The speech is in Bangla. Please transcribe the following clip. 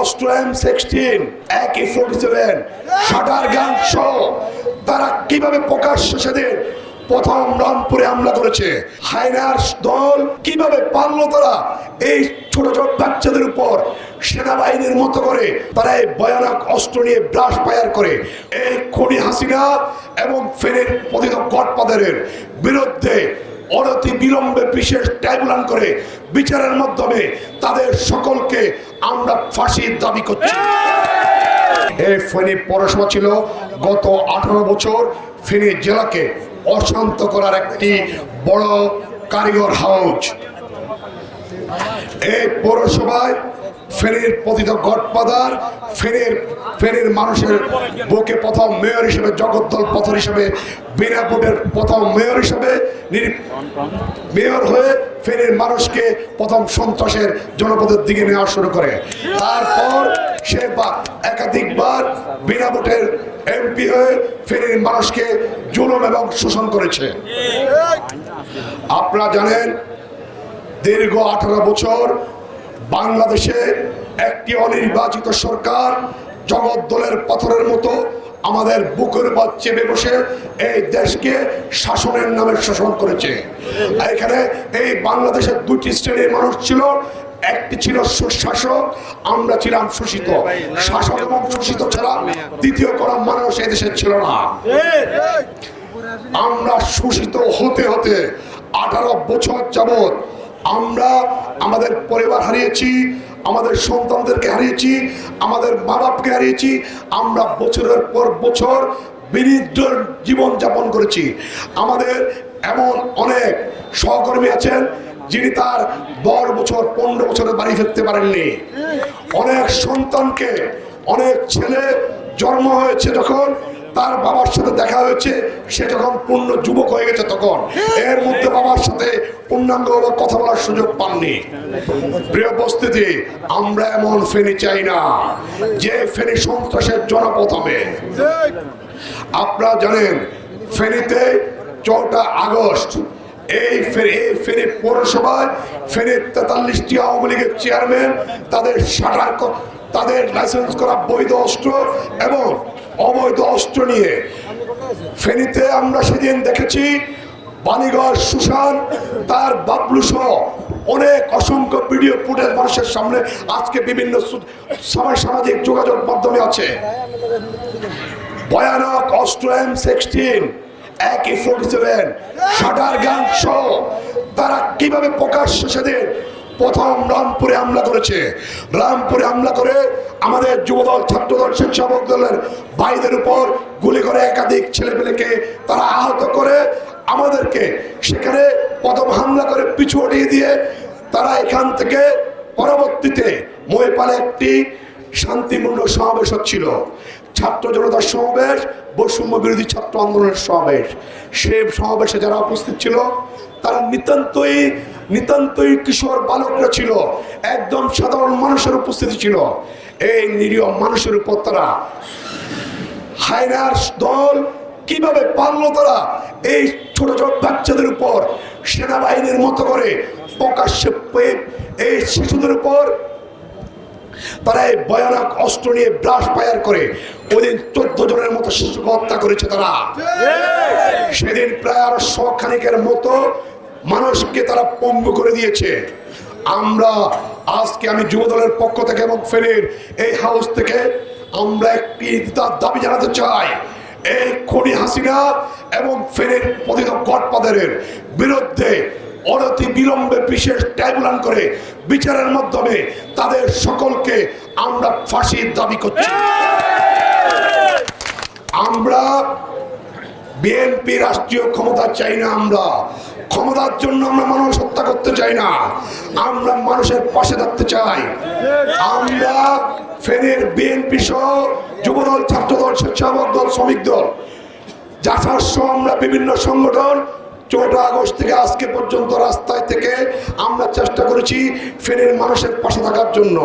অস্ত্র M16, AK-47, শাটার গান সহ তারা কিভাবে প্রকাশ্য সেদিন প্রথম রংপুরে হামলা করেছে। হায়নার দল কিভাবে পারলো তারা এই ছোট ছোট বাচ্চাদের উপর সেনাবাহিনীর মতো করে তারা এই ভয়ানক অস্ত্র নিয়ে ব্রাশ ফায়ার করে। এই খুনি হাসিনা এবং ফেনীর পতিত গডফাদারের বিরুদ্ধে অনতি বিলম্বে বিশেষ ট্রাইব্যুনাল করে বিচারের মাধ্যমে তাদের সকলকে আমরা ফাঁসির দাবি করছি। এই ফেনী পৌরসভা ছিল গত 18 বছর ফেনী জেলাকে অশান্ত করার একটি বড় কারিগর হাউস। এই পৌরসভায় ফেনীর পতিত গডফাদার, ফেনীর মানুষের বুকে প্রথম মেয়র হিসেবে, জগদ্দল পথর হিসেবে, বিনা ভোটের প্রথম মেয়র হিসেবে মেয়র হয়ে ফেনীর মানুষকে প্রথম সন্ত্রাসের জনপদের দিকে নেওয়া শুরু করে। তারপর সে একাধিকবার বিনা ভোটের এমপি হয়ে ফেনীর মানুষকে জুলুম এবং শোষণ করেছে। আপনারা জানেন দীর্ঘ 18 বছর বাংলাদেশে একটি অনির্বাচিত সরকার জগদ্দলের পাথরের মতো আমাদের বুকের উপর চেপে বসে এই দেশকে শাসনের নামে শোষণ করেছে। এখানে এই বাংলাদেশের দুটি শ্রেণীর মানুষ ছিল, একটি ছিল শাসক, আমরা ছিলাম শোষিত। শাসক এবং শোষিত ছাড়া দ্বিতীয় কোনো মানুষ এই দেশে ছিল না। আমরা শোষিত হতে হতে 18 বছর যাবৎ আমরা আমাদের পরিবার হারিয়েছি, আমাদের সন্তানদেরকে হারিয়েছি, আমাদের মা বাপকে হারিয়েছি। আমরা বছরের পর বছর বিনিদ্র জীবন যাপন করেছি। আমাদের এমন অনেক সহকর্মী আছেন যিনি তার 10 বছর 15 বছরের বাড়ি ফিরতে পারেননি। অনেক সন্তানকে, অনেক ছেলে জন্ম হয়েছে যখন তার বাবার সাথে দেখা হয়েছে, সে যখন পূর্ণ যুবক হয়ে গেছে তখন এর মধ্যে বাবার সাথে পূর্ণাঙ্গ কথা বলার সুযোগ পাননি। প্রিয় উপস্থিতি, আমরা এমন ফেনী চাই না যে ফেনী সন্ত্রাসের জনপদ হবে। আপনারা জানেন ফেনীতে 4 আগস্ট এই ফেনী পৌরসভায় ফেনীর 43টি আওয়ামী লীগের চেয়ারম্যান তাদের লাইসেন্স করা বৈধ অস্ত্র এবং অবৈধ অস্ত্র নিয়ে ফেনীতে আমরা সেদিন দেখেছি বাণীগড় সুশান, তার বাবলু সহ অনেক অসংখ্য ভিডিও ফুটেজ মানুষের সামনে আজকে বিভিন্ন সামাজিক যোগাযোগ মাধ্যমে আছে। ভয়ানক অস্ত্র M16, AK-47, শাটার গান সহ তারা কিভাবে প্রকাশ্য সেদিন প্রথম রামপুরে হামলা করেছে। রামপুরে হামলা করে আমাদের যুবদল, ছাত্রদল, স্বেচ্ছাসেবক দলের ভাইদের উপর গুলি করে একাধিক ছেলেপেলেকে তারা আহত করে আমাদেরকে সেখানে প্রথম হামলা করে পিছু হটিয়ে দিয়ে তারা এখান থেকে পরবর্তীতে মহিপালে একটি শান্তিপূর্ণ সমাবেশ হচ্ছিল, ছাত্র জনতার সমাবেশ, বৈষম্য বিরোধী ছাত্র আন্দোলনের সমাবেশ। সেই সমাবেশে যারা উপস্থিত ছিল তারা নিতান্তই কিশোর বালকরা ছিল, একদম সাধারণ মানুষের উপস্থিতি ছিল। এই নিরীহ মানুষের উপর তারা হায়নার দল কিভাবে পারলো তারা এই ছোট ছোট বাচ্চাদের উপর সেনাবাহিনীর মতো করে প্রকাশ্যে এই শিশুদের উপর তারা এই ভয়ানক অস্ত্র নিয়ে ব্রাশ ফায়ার করে ওই দিন 14 জনের মতো শিশুকে হত্যা করেছে তারা। সেদিন প্রায় 100 খানিকের মতো মানুষকে তারা পঙ্গু করে দিয়েছে। আমরা আজকে আমি যুবদলের পক্ষ থেকে এবং ফেনীর এই হাউস থেকে আমরা একটি দাবি জানাতে চাই, এই খুনি হাসিনা এবং ফেনীর পতিত গডফাদারের বিরুদ্ধে অনতি বিলম্বে বিশেষ ট্রাইব্যুনাল করে বিচারের মাধ্যমে তাদের সকলকে আমরা ফাঁসির দাবি করছি। আমরা বিএনপি রাষ্ট্রীয় ক্ষমতা চাই না, আমরা ক্ষমতার জন্য আমরা মানুষ হত্যা করতে চাই না, আমরা মানুষের পাশে থাকতে চাই। আমরা ফেনীর বিএনপি সহ যুবদল, ছাত্রদল, স্বেচ্ছাসেবক দল, শ্রমিক দল, জাসার সহ আমরা বিভিন্ন সংগঠন 14 আগস্ট থেকে আজকে পর্যন্ত রাস্তায় থেকে আমরা চেষ্টা করেছি ফেনীর মানুষের পাশে থাকার জন্য।